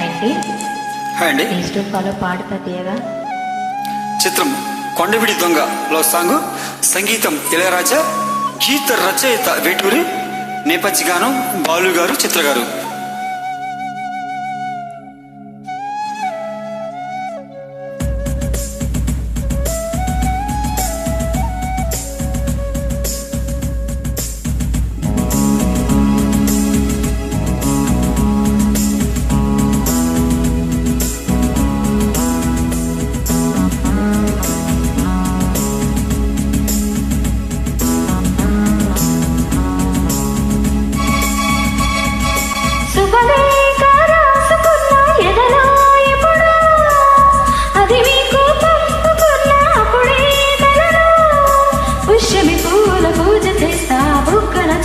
అండి హాయ్ అండి. ఫాలో పాడుతా తీయగా చిత్రం కొండవిడి దొంగలో సాంగ్, సంగీతం ఇళయరాజా, గీత రచయిత వేటూరి, నేపథ్య గానం బాలు గారు, చిత్ర గారు.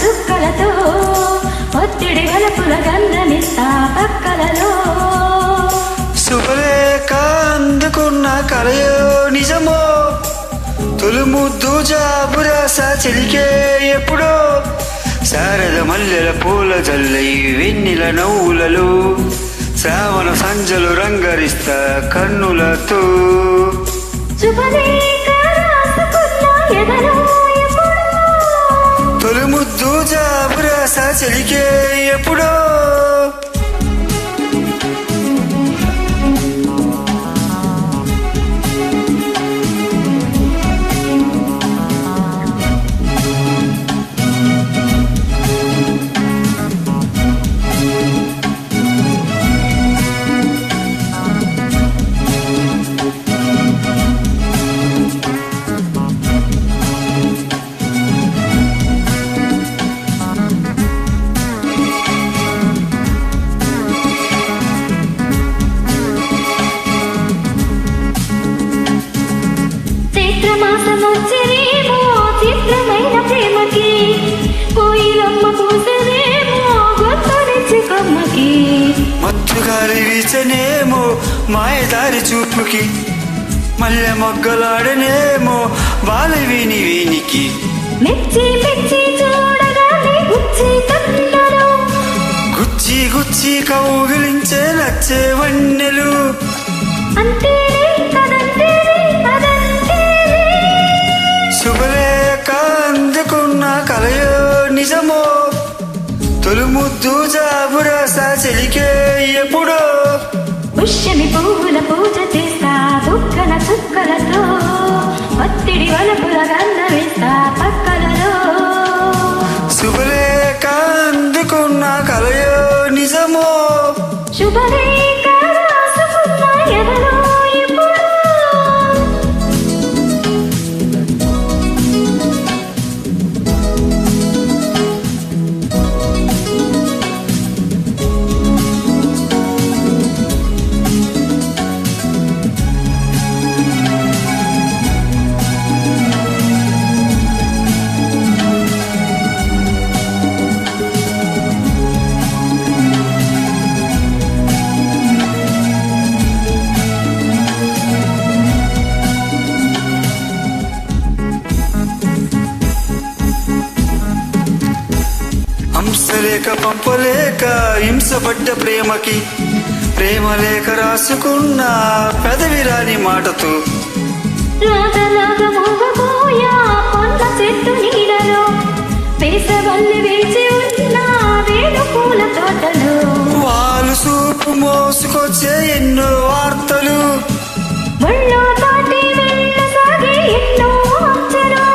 చుక్కలతో ఒత్తిడి గలపుల గంధమిస్తా పక్కలలో. శుభలేఖ అందుకున్న కలయో నిజమో, తొలుముద్దు జాబురాస చెలికే ఎప్పుడో, శారద మల్లెల పూల జల్లై వెన్నెల నవ్వులలో, శ్రావణ సంజలు రంగరిస్తా కన్నులతో. శుభలేఖ రాసుకున్న ఎదలో తొలుముద్దు జాబురాస చెలికే ఎప్పుడో. చైత్రమాసమొచ్చనేమో చిత్రమైన ప్రేమకి, కోయిలమ్మ పూసనేమో గొంతునిచ్చి కొమ్మకి, మత్తుగాలి వీచనేమో మాయదారి చూపుకి, మల్లె మొగ్గలాడనేమో బాలవీని వీనికి, మెచ్చి మెచ్చి చూడగానే గుచ్చి తన్నలో, గుచ్చి గుచ్చి కౌగిలించే నచ్చే వన్నెలు. అంతేనే కదంతేనే అదంతేనే. శుభలేఖ అందుకున్న కలయో నిజమో, తొలుముద్దు జాబురాస చెలికే ఎప్పుడో. పుష్యమి పువ్వుల పూజ చేస్తా బుక్కల చుక్కలతో, ఒత్తిడి వలపుల గంధమిస్తా పక్కలలో. శుభలేఖ అందుకున్న కలయో నిజమో, శుభలేఖ రాసుకున్న ఎదలో ఎప్పుడో. హంసలేక పంపలేక హింసపడ్డ ప్రేమకి, ప్రేమలేఖ రాసుకున్న పెదవిరాని మాటతో, రాగలాగా మోగబోయా పొన్న చెట్టు నీడలో, వేసవల్లి వేచి ఉన్న వేణు పూల తోటలో, వాళ్ళు సూపు మోసుకొచ్చే ఎన్నో వార్తలు, ముళ్ళో దాటి వెళ్ళసాగే ఎన్నో ఆశలు.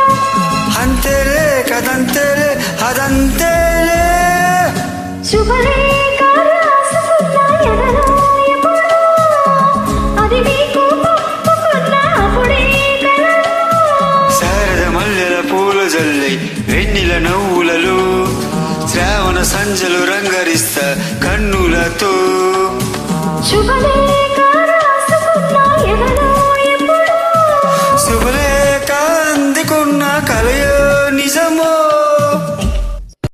అంతేలే కదంతేలే అదంతేలే. శుభలేఖ రాసుకున్న ఎదలో ఎప్పుడో, అది మీకు పంపుకున్న అప్పుడే కలలో. శారద మల్లెల పూల జల్లై వెన్నెల నవ్వులలో, శ్రావణ సంజలు రంగరిస్తా కన్నులతో. శుభలేఖ